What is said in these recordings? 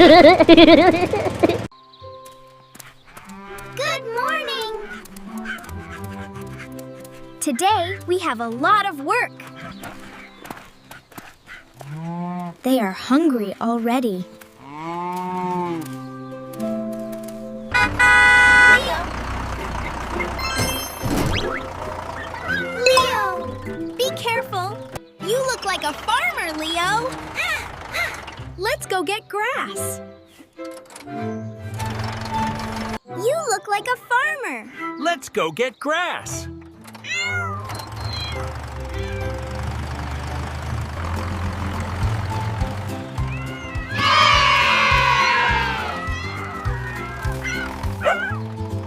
Good morning! Today, we have a lot of work. They are hungry already. Leo! Be careful! You look like a farmer, Leo! Let's go get grass. You look like a farmer. Let's go get grass.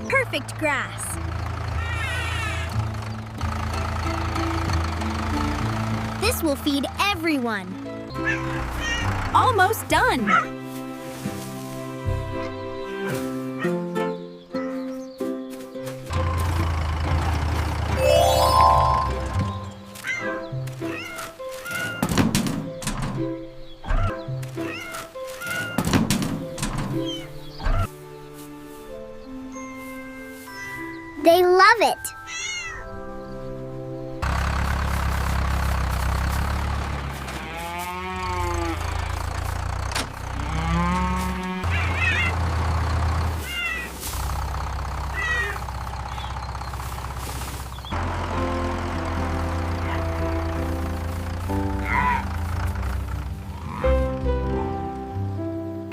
Perfect grass. This will feed everyone. Almost done. They love it.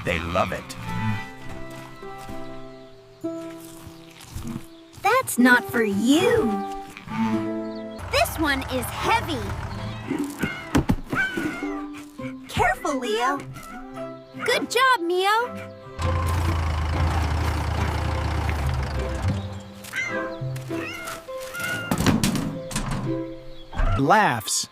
They love it. That's not for you. This one is heavy. Careful, Leo. Good job, Mio. Laughs.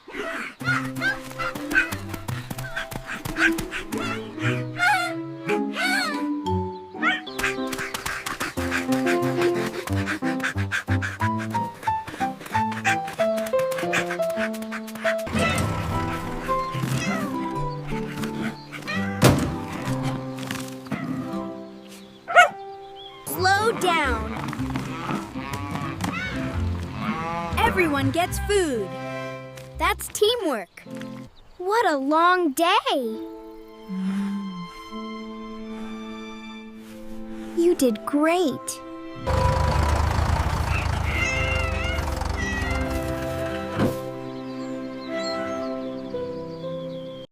Slow down. Everyone gets food. That's teamwork. What a long day. You did great.